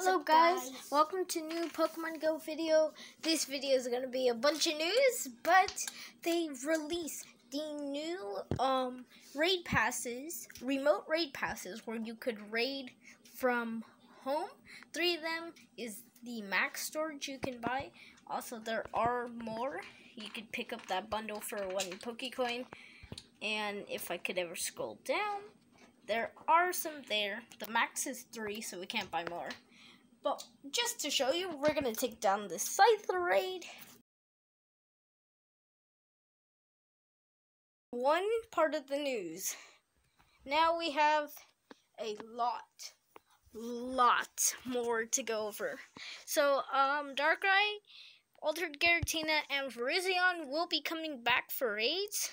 Hello guys, welcome to new Pokemon Go video. This video is going to be a bunch of news, but they released the new raid passes, remote raid passes, where you could raid from home. 3 of them is the max storage you can buy. Also, there are more. You could pick up that bundle for 1 Pokecoin. And if I could ever scroll down, there are some there. The max is 3, so we can't buy more. But just to show you, we're going to take down the Scyther raid. One part of the news. Now we have a lot more to go over. So, Darkrai, Altered Giratina, and Virizion will be coming back for raids.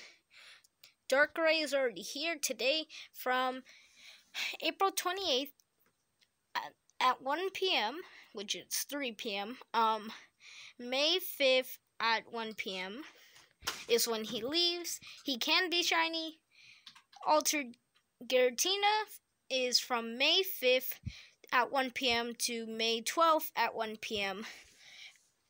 Darkrai is already here today from April 28th at 1 p.m., which is 3 p.m. May 5th at 1 p.m. is when he leaves. He can be shiny. Altered Giratina is from May 5th at 1 p.m. to May 12th at 1 p.m.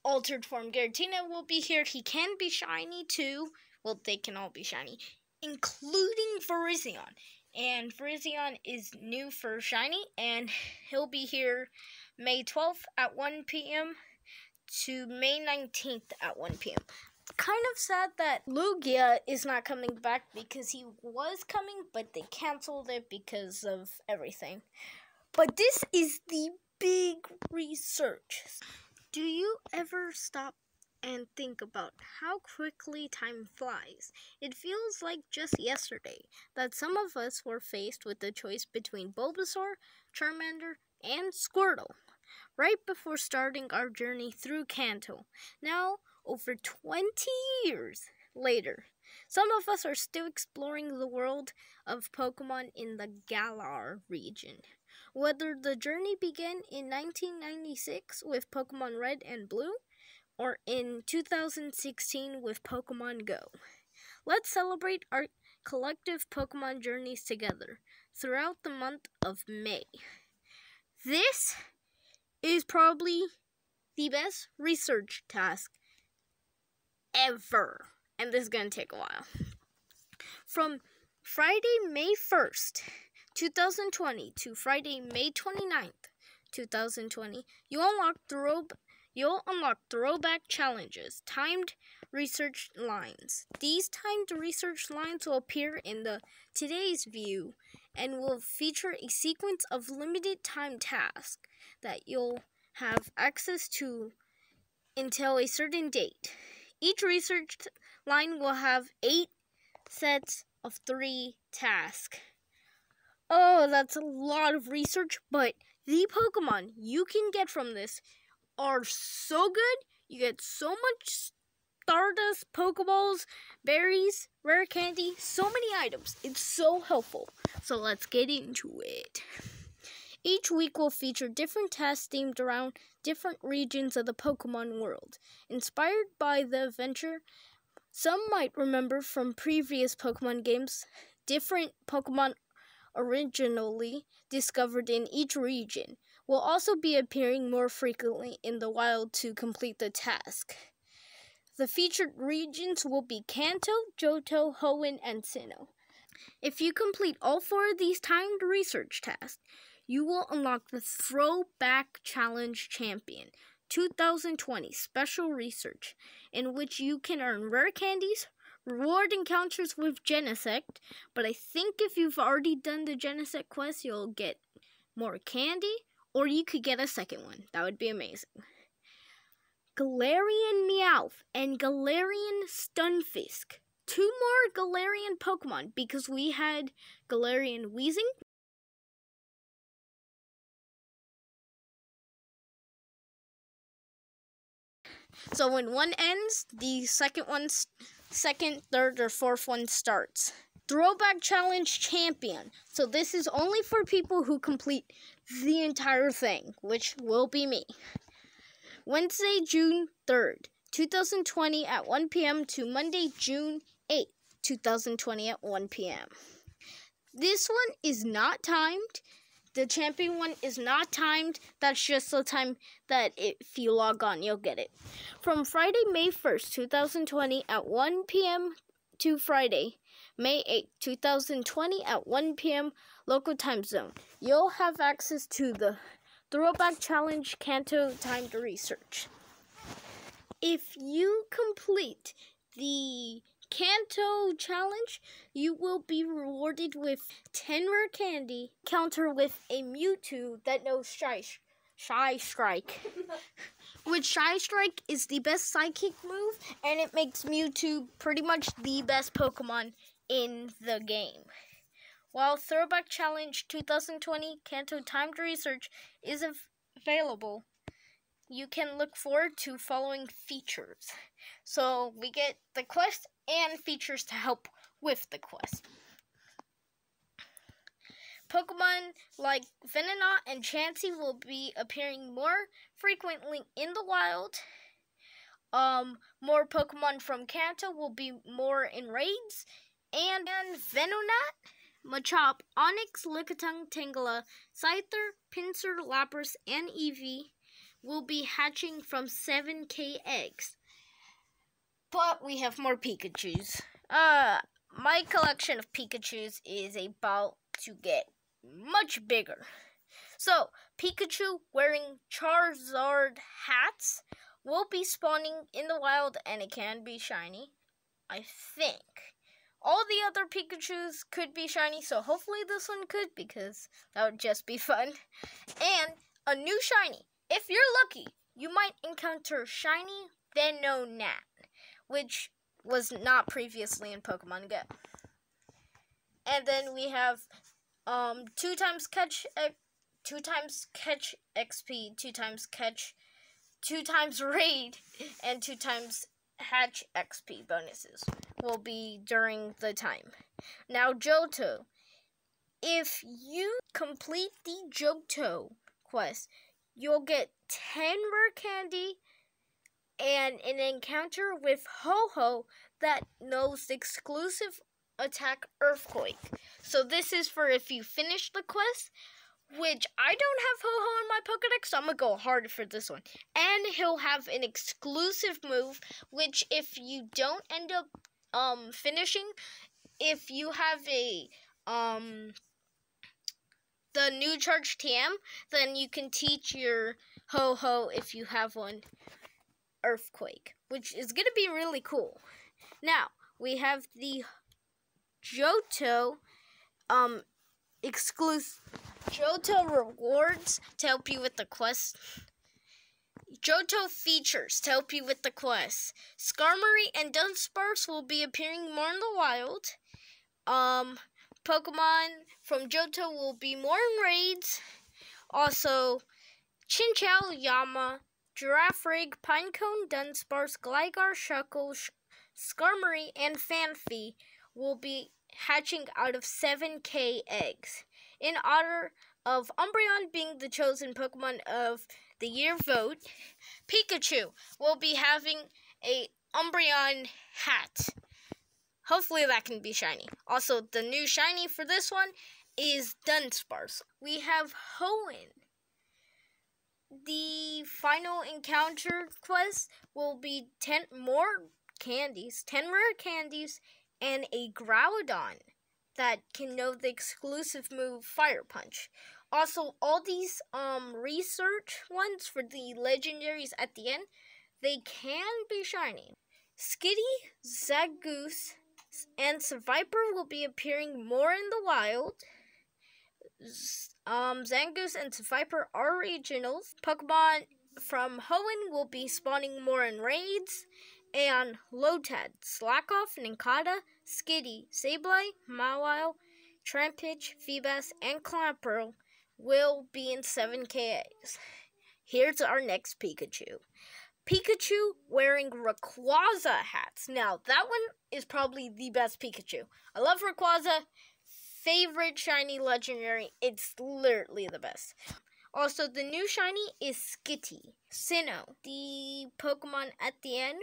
Altered Form Giratina will be here. He can be shiny too. Well, they can all be shiny, including Virizion. And Virizion is new for shiny, and he'll be here May 12th at 1 p.m. to May 19th at 1 p.m. Kind of sad that Lugia is not coming back, because he was coming, but they canceled it because of everything. But this is the big research. Do you ever stop and think about how quickly time flies? It feels like just yesterday that some of us were faced with the choice between Bulbasaur, Charmander, and Squirtle right before starting our journey through Kanto. Now, over 20 years later, some of us are still exploring the world of Pokemon in the Galar region. Whether the journey began in 1996 with Pokemon Red and Blue, or in 2016 with Pokemon Go. Let's celebrate our collective Pokemon journeys together throughout the month of May. This is probably the best research task ever, and this is going to take a while. From Friday, May 1st, 2020 to Friday, May 29th, 2020, You'll unlock throwback challenges, timed research lines. These timed research lines will appear in the today's view and will feature a sequence of limited time tasks that you'll have access to until a certain date. Each research line will have 8 sets of 3 tasks. Oh, that's a lot of research, but the Pokemon you can get from this are so good. You get so much Stardust, Pokeballs, berries, rare candy, so many items. It's so helpful. So let's get into it. Each week will feature different tasks themed around different regions of the Pokemon world. Inspired by the adventure some might remember from previous Pokemon games, different Pokemon originally discovered in each region will also be appearing more frequently in the wild to complete the task. The featured regions will be Kanto, Johto, Hoenn, and Sinnoh. If you complete all 4 of these timed research tasks, you will unlock the Throwback Challenge Champion 2020 Special Research, in which you can earn rare candies, reward encounters with Genesect, but I think if you've already done the Genesect quest, you'll get more candy, or you could get a second one. That would be amazing. Galarian Meowth and Galarian Stunfisk. 2 more Galarian Pokemon, because we had Galarian Weezing. So when one ends, the second, third, or fourth one starts. Throwback Challenge Champion. So this is only for people who complete the entire thing, which will be me. Wednesday, June 3rd, 2020 at 1 p.m. to Monday, June 8th, 2020 at 1 p.m. This one is not timed. the champion one is not timed. That's just the time that if you log on, you'll get it. From Friday, May 1st, 2020 at 1 p.m. to Friday, May 8th, 2020 at 1 p.m. local time zone, you'll have access to the Throwback Challenge Kanto timed research. If you complete the Kanto challenge, you will be rewarded with 10 rare candy, counter with a Mewtwo that knows Shy Strike. Which Shy Strike is the best psychic move, and it makes Mewtwo pretty much the best Pokemon in the game. While Throwback Challenge 2020 Kanto timed research is available, you can look forward to following features. So we get the quest and features to help with the quest. Pokemon like Venonat and Chansey will be appearing more frequently in the wild. More Pokemon from Kanto will be more in raids. And Venonat, Machop, Onix, Lickitung, Tangela, Scyther, Pinsir, Lapras, and Eevee will be hatching from 7K eggs. But we have more Pikachus. My collection of Pikachus is about to get much bigger. So, Pikachu wearing Charizard hats will be spawning in the wild, and it can be shiny, I think. All the other Pikachus could be shiny, so hopefully this one could, because that would just be fun. And a new shiny. If you're lucky, you might encounter shiny Venonat, which was not previously in Pokemon Go. And then we have 2 times catch XP, 2 times catch, 2 times raid, and 2 times hatch XP bonuses will be during the time. Now, Johto. If you complete the Johto quest, you'll get 10 rare candy and an encounter with Ho-Oh that knows the exclusive attack Earthquake. So this is for if you finish the quest, which I don't have Ho-Oh in my Pokedex, so I'm going to go hard for this one. And he'll have an exclusive move, which if you don't end up finishing, if you have a the new Charge TM, then you can teach your Ho-Oh, if you have one, Earthquake, which is going to be really cool. Now, we have the Johto exclusive Johto rewards to help you with the quest. Johto features to help you with the quest. Skarmory and Dunsparce will be appearing more in the wild. Pokemon from Johto will be more in raids. Also, Chinchou, Yama, Girafarig, Pinecone, Dunsparce, Gligar, Shuckle, Skarmory, and Fanfy will be hatching out of 7K eggs. In honor of Umbreon being the chosen Pokemon of the year vote, Pikachu will be having a Umbreon hat. Hopefully that can be shiny. Also, the new shiny for this one is Dunsparce. We have Hoenn. The final encounter quest will be 10 more candies, 10 rare candies, and a Groudon that can know the exclusive move Fire Punch. Also, all these research ones for the legendaries at the end, they can be shiny. Skitty, Zangoose, and Seviper will be appearing more in the wild. Zangoose and Seviper are regionals. Pokemon from Hoenn will be spawning more in raids. And Lotad, Slackoff, Nincada, Skitty, Sableye, Mawile, Trampich, Feebas, and Clamperl will be in 7K eggs. Here's our next Pikachu. Pikachu wearing Rayquaza hats. Now, that one is probably the best Pikachu. I love Rayquaza. Favorite shiny legendary. It's literally the best. Also, the new shiny is Skitty. Sinnoh, the Pokemon at the end.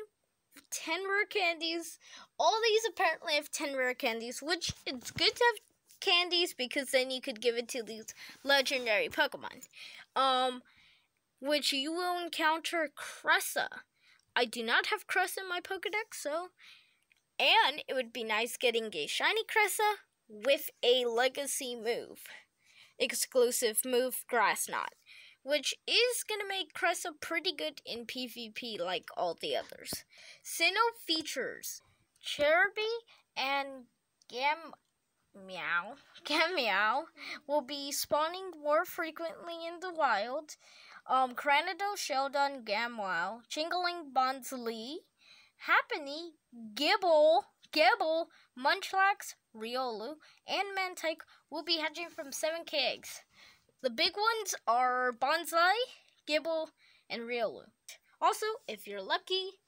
10 rare candies. All these apparently have 10 rare candies, which it's good to have candies because then you could give it to these legendary Pokemon. Which you will encounter Cressa. I do not have Cressa in my Pokedex, so... And it would be nice getting a shiny Cressa with a legacy move. Exclusive move, Grass Knot. Which is going to make Cressa pretty good in PvP like all the others. Sinnoh features Cherubi and Gammeow will be spawning more frequently in the wild. Cranado, Sheldon, Gamwow, Chingling, Bonsly, Happiny, Gibble, Munchlax, Riolu, and Mantike will be hatching from 7k eggs. The big ones are Bonsly, Gibble, and Riolu. Also, if you're lucky,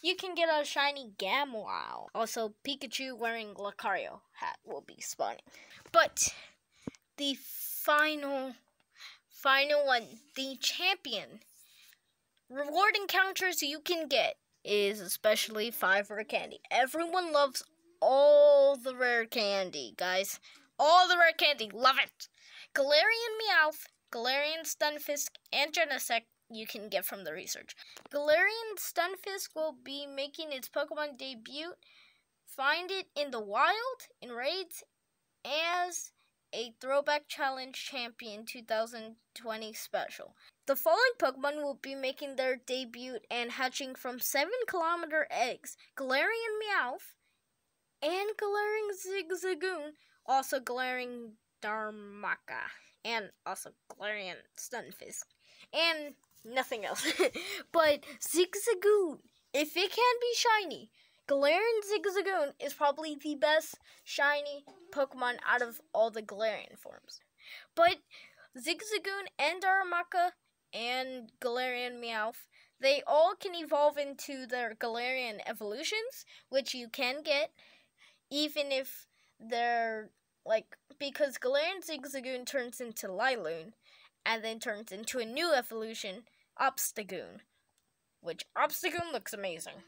you can get a shiny Gamwow. Also, Pikachu wearing Lucario hat will be spawning. But the final one, the champion reward encounters you can get is especially 5 rare candy. Everyone loves all the rare candy, guys. All the rare candy, love it. Galarian Meowth, Galarian Stunfisk, and Genesect you can get from the research. Galarian Stunfisk will be making its Pokemon debut. Find it in the wild, in raids, as a Throwback Challenge Champion 2020 special. The following Pokemon will be making their debut and hatching from 7-kilometer eggs. Galarian Meowth and Galarian Zigzagoon, also Galarian Darmaka, and also Galarian Stunfisk, and nothing else. But Zigzagoon, if it can be shiny, Galarian Zigzagoon is probably the best shiny Pokemon out of all the Galarian forms. But Zigzagoon and Darumaka and Galarian Meowth, they all can evolve into their Galarian evolutions, which you can get, even if they're, because Galarian Zigzagoon turns into Liloon, and then turns into a new evolution, Obstagoon, which Obstagoon looks amazing.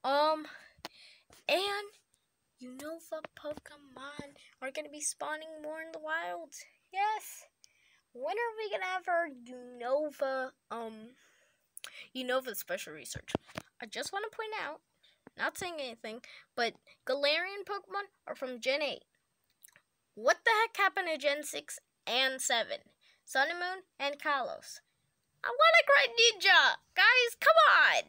And Unova Pokemon are going to be spawning more in the wild. Yes. When are we going to have our Unova special research? I just want to point out, not saying anything, but Galarian Pokemon are from Gen 8. What the heck happened to Gen 6 and 7? Sun and Moon and Kalos. I want a great ninja! Guys, come on!